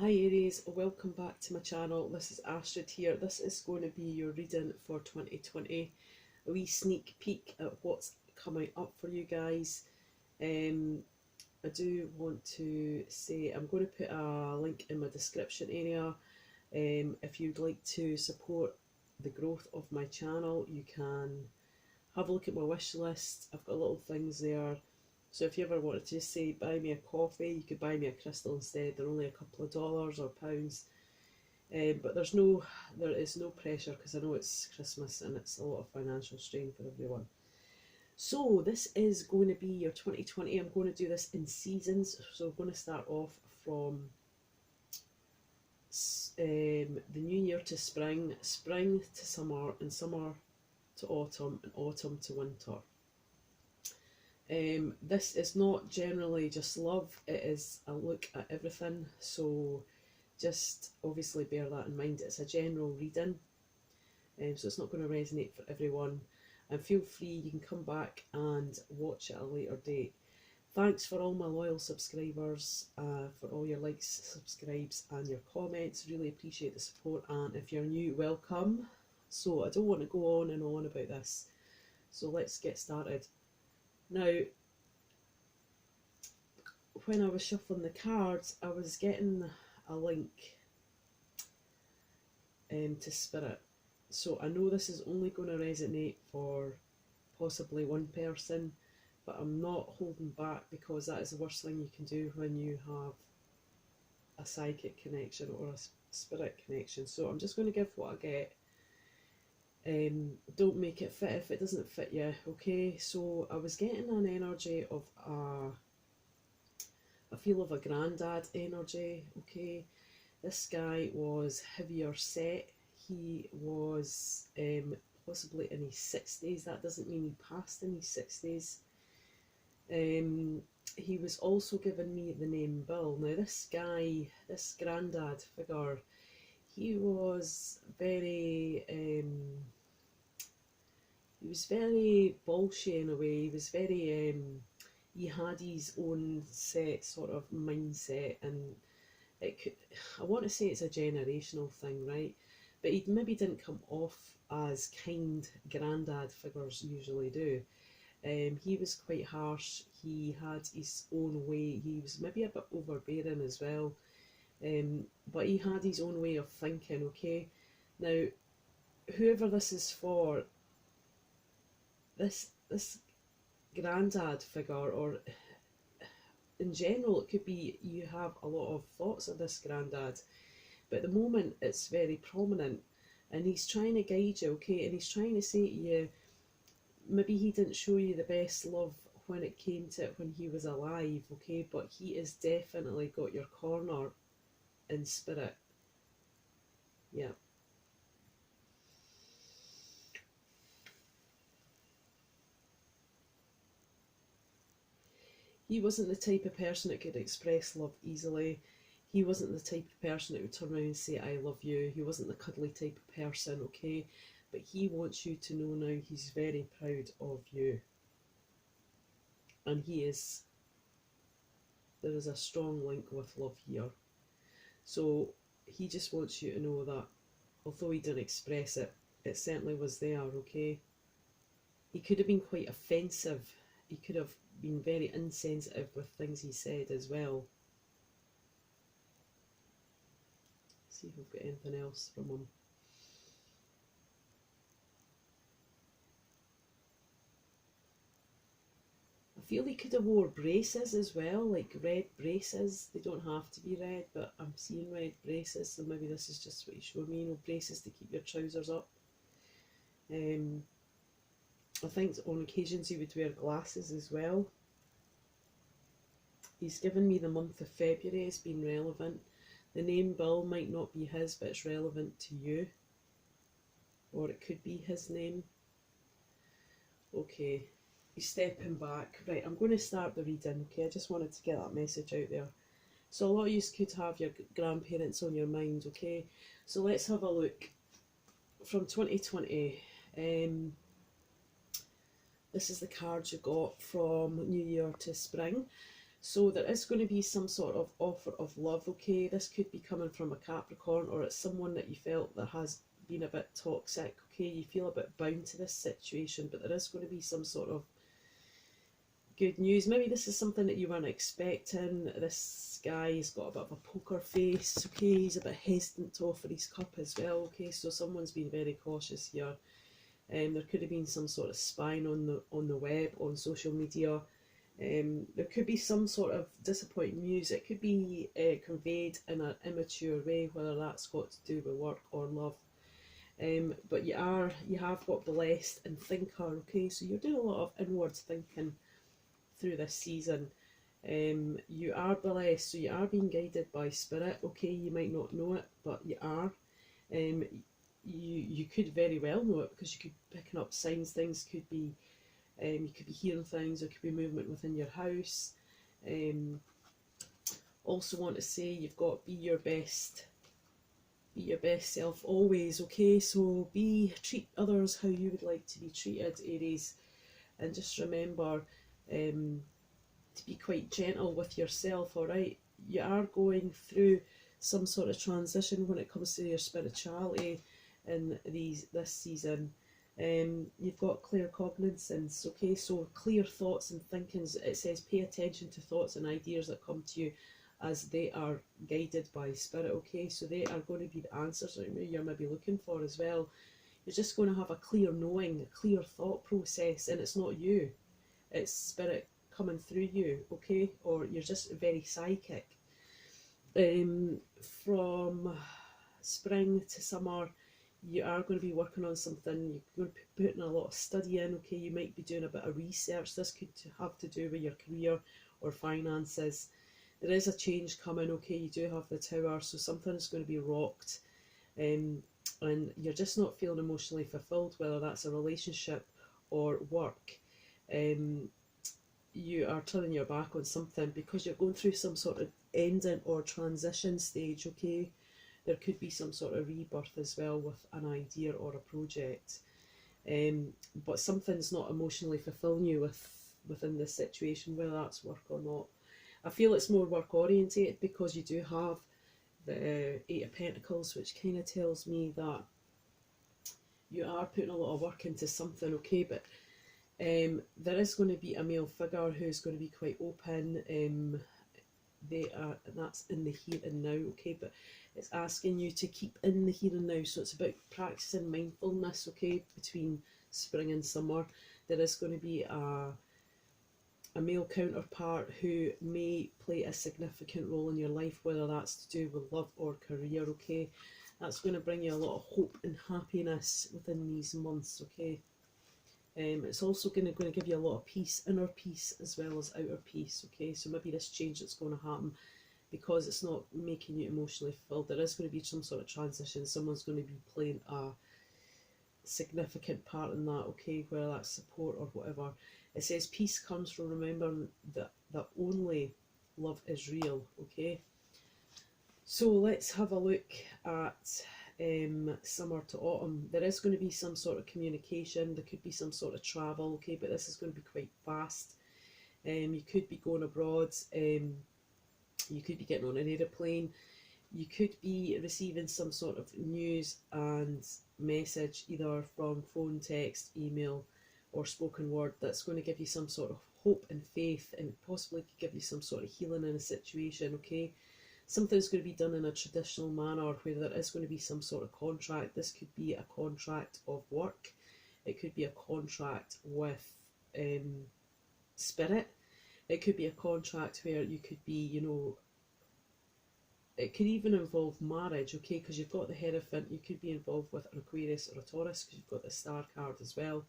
Hi Aries, welcome back to my channel. This is Astrid here. This is going to be your reading for 2020. A wee sneak peek at what's coming up for you guys. I do want to say I'm going to put a link in my description area. If you'd like to support the growth of my channel, you can have a look at my wish list. I've got little things there. So if you ever wanted to just say buy me a coffee, you could buy me a crystal instead. They're only a couple of dollars or pounds. But there is no pressure because I know it's Christmas and it's a lot of financial strain for everyone. So this is going to be your 2020. I'm going to do this in seasons. So I'm going to start off from the new year to spring, spring to summer, and summer to autumn, and autumn to winter. This is not generally just love, it is a look at everything, so just obviously bear that in mind. It's a general reading, so it's not going to resonate for everyone, and feel free, you can come back and watch at a later date. Thanks for all my loyal subscribers, for all your likes, subscribes and your comments. Really appreciate the support, and if you're new, welcome. So I don't want to go on and on about this, so let's get started. Now, when I was shuffling the cards, I was getting a link to Spirit. So I know this is only going to resonate for possibly one person, but I'm not holding back because that is the worst thing you can do when you have a psychic connection or a spirit connection. So I'm just going to give what I get. Don't make it fit if it doesn't fit you, okay? So I was getting an energy of a feel of a granddad energy, okay? This guy was heavier set. He was possibly in his 60s. That doesn't mean he passed in his 60s. He was also giving me the name Bill. Now this guy, this granddad figure, he was very bolshy in a way. He was very he had his own set sort of mindset, and it could, I want to say it's a generational thing, right? But he maybe didn't come off as kind granddad figures usually do. He was quite harsh. He had his own way. He was maybe a bit overbearing as well. But he had his own way of thinking, okay? Now, whoever this is for, this granddad figure, or in general, it could be you have a lot of thoughts of this granddad, but at the moment it's very prominent, and he's trying to guide you, okay? And he's trying to say to you, maybe he didn't show you the best love when it came to it when he was alive, okay? But he has definitely got your corner in spirit. Yeah. He wasn't the type of person that could express love easily. He wasn't the type of person that would turn around and say, I love you. He wasn't the cuddly type of person, okay? But he wants you to know now he's very proud of you. And he is, there is a strong link with love here. So he just wants you to know that although he didn't express it, it certainly was there, okay? He could have been quite offensive. He could have been very insensitive with things he said as well. See if we've got anything else from him. I feel he could have wore braces as well, like red braces. They don't have to be red, but I'm seeing red braces, so maybe this is just what he's showing me, you know, braces to keep your trousers up. I think on occasions he would wear glasses as well. He's given me the month of February as being relevant. The name Bill might not be his, but it's relevant to you. Or it could be his name. Okay, he's stepping back. Right, I'm going to start the reading, okay? I just wanted to get that message out there. So a lot of you could have your grandparents on your mind, okay? So let's have a look. From 2020, this is the cards you got from New Year to Spring. So there is going to be some sort of offer of love, okay? This could be coming from a Capricorn, or it's someone that you felt that has been a bit toxic, okay? You feel a bit bound to this situation, but there is going to be some sort of good news. Maybe this is something that you weren't expecting. This guy has got a bit of a poker face, okay? He's a bit hesitant to offer his cup as well, okay? So someone's been very cautious here. There could have been some sort of spying on the web, on social media. There could be some sort of disappointing news. It could be conveyed in an immature way, whether that's got to do with work or love. But you have got blessed and thinker, okay? So you're doing a lot of inward thinking through this season. You are blessed, so you are being guided by spirit, okay? You might not know it, but you are. You could very well know it, because you could be picking up signs. Things could be, you could be hearing things. There could be movement within your house. Also want to say you've got be your best self always, okay? So treat others how you would like to be treated, Aries, and just remember to be quite gentle with yourself, alright? You are going through some sort of transition when it comes to your spirituality in this season. You've got claircognizance, okay? So clear thoughts and thinkings. It says pay attention to thoughts and ideas that come to you as they are guided by spirit, okay? So they are going to be the answers that you're maybe looking for as well. You're just going to have a clear knowing, a clear thought process, and it's not you. It's spirit coming through you, okay? Or you're just very psychic. From spring to summer, you are going to be working on something. You're going to be putting a lot of study in, okay? You might be doing a bit of research. This could have to do with your career or finances. There is a change coming, okay? You do have the Tower, so something's going to be rocked. And you're just not feeling emotionally fulfilled, whether that's a relationship or work. You are turning your back on something because you're going through some sort of ending or transition stage, okay? There could be some sort of rebirth as well with an idea or a project. But something's not emotionally fulfilling you within this situation, whether that's work or not. I feel it's more work orientated because you do have the Eight of Pentacles, which kind of tells me that you are putting a lot of work into something, okay? But there is going to be a male figure who's going to be quite open. And that's in the here and now, okay? But it's asking you to keep in the here and now. So it's about practicing mindfulness, okay? Between spring and summer, there is going to be a male counterpart who may play a significant role in your life, whether that's to do with love or career, okay? That's going to bring you a lot of hope and happiness within these months, okay? It's also going to give you a lot of peace, inner peace as well as outer peace, okay? So maybe this change that's going to happen, because it's not making you emotionally fulfilled, there is going to be some sort of transition. Someone's going to be playing a significant part in that, okay? Whether that's support or whatever. It says peace comes from remembering that only love is real, okay? So let's have a look at summer to autumn. There is going to be some sort of communication. There could be some sort of travel, okay? But this is going to be quite fast. You could be going abroad. You could be getting on an aeroplane. You could be receiving some sort of news and message, either from phone, text, email, or spoken word, that's going to give you some sort of hope and faith, and possibly could give you some sort of healing in a situation, okay? Something's going to be done in a traditional manner where there is going to be some sort of contract. This could be a contract of work. It could be a contract with spirit. It could be a contract where you could be, you know, it could even involve marriage, okay? Because you've got the Hierophant. You could be involved with an Aquarius or a Taurus because you've got the Star card as well.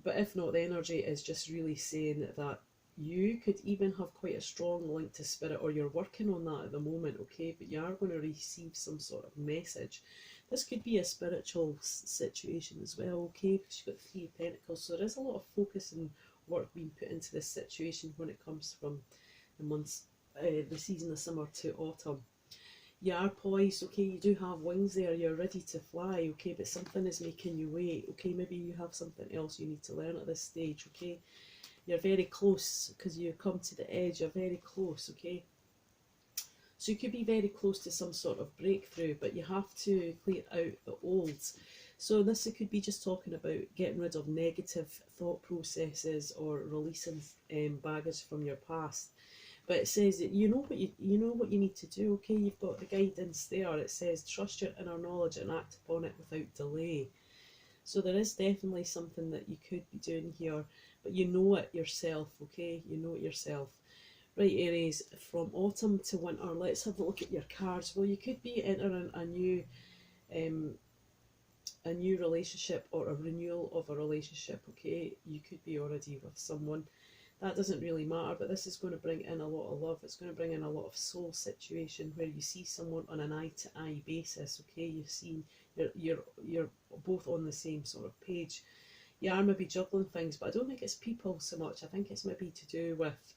But if not, the energy is just really saying that you could even have quite a strong link to spirit, or you're working on that at the moment, okay? But you are going to receive some sort of message. This could be a spiritual situation as well, okay? Because you've got Three of Pentacles, so there is a lot of focus and work being put into this situation when it comes from the months, the season of summer to autumn. You are poised, okay? You do have wings there. You're ready to fly, okay? But something is making you wait, okay? Maybe you have something else you need to learn at this stage, okay? You're very close because you come to the edge. You're very close, okay? So you could be very close to some sort of breakthrough, but you have to clear out the old. So this it could be just talking about getting rid of negative thought processes or releasing baggage from your past. But it says that you know what you need to do. Okay, you've got the guidance there. It says trust your inner knowledge and act upon it without delay. So there is definitely something that you could be doing here, but you know it yourself. Okay, you know it yourself. Right, Aries, from autumn to winter, let's have a look at your cards. Well, you could be entering um, a new relationship or a renewal of a relationship, okay? You could be already with someone. That doesn't really matter, but this is going to bring in a lot of love. It's going to bring in a lot of soul situation where you see someone on an eye-to-eye basis, okay? You've seen, you're both on the same sort of page. You are maybe juggling things, but I don't think it's people so much. I think it's maybe to do with,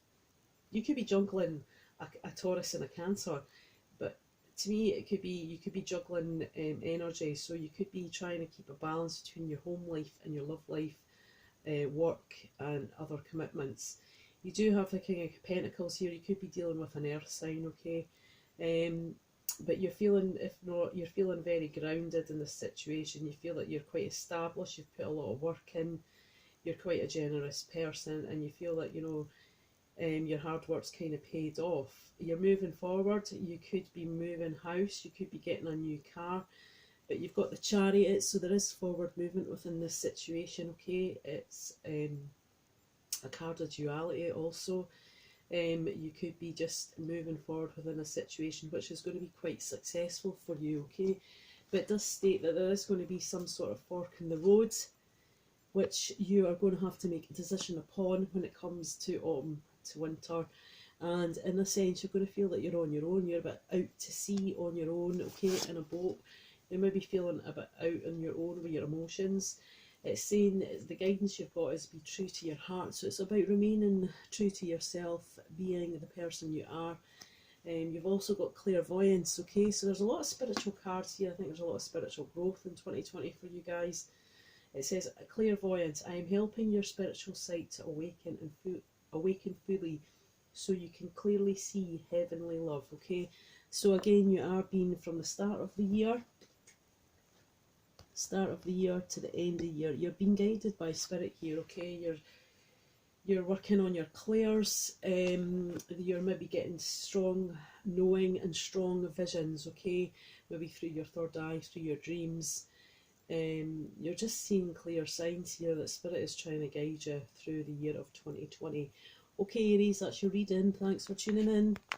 you could be juggling a Taurus and a Cancer, but to me it could be, you could be juggling energy. So you could be trying to keep a balance between your home life and your love life, work and other commitments. You do have the King of Pentacles here. You could be dealing with an earth sign, okay? But you're feeling, if not, you're feeling very grounded in this situation. You feel that you're quite established, you've put a lot of work in, you're quite a generous person, and you feel that, you know, your hard work's kind of paid off. You're moving forward. You could be moving house, you could be getting a new car, but you've got the Chariot, so there is forward movement within this situation, okay? It's a card of duality also. You could be just moving forward within a situation which is going to be quite successful for you, okay? But it does state that there is going to be some sort of fork in the road which you are going to have to make a decision upon when it comes to autumn to winter. And in a sense, you're going to feel that you're on your own. You're a bit out to sea on your own, okay, in a boat. You may be feeling a bit out on your own with your emotions. It's saying the guidance you've got is be true to your heart. So it's about remaining true to yourself, being the person you are. You've also got clairvoyance, okay? So there's a lot of spiritual cards here. I think there's a lot of spiritual growth in 2020 for you guys. It says, clairvoyance, I am helping your spiritual sight to awaken fully so you can clearly see heavenly love, okay? So again, you are being from the start of the year to the end of the year. You're being guided by spirit here, okay? You're working on your clairs. You're maybe getting strong knowing and strong visions, okay? Maybe through your third eye, through your dreams. You're just seeing clear signs here that spirit is trying to guide you through the year of 2020. Okay, Aries, that's your reading. Thanks for tuning in.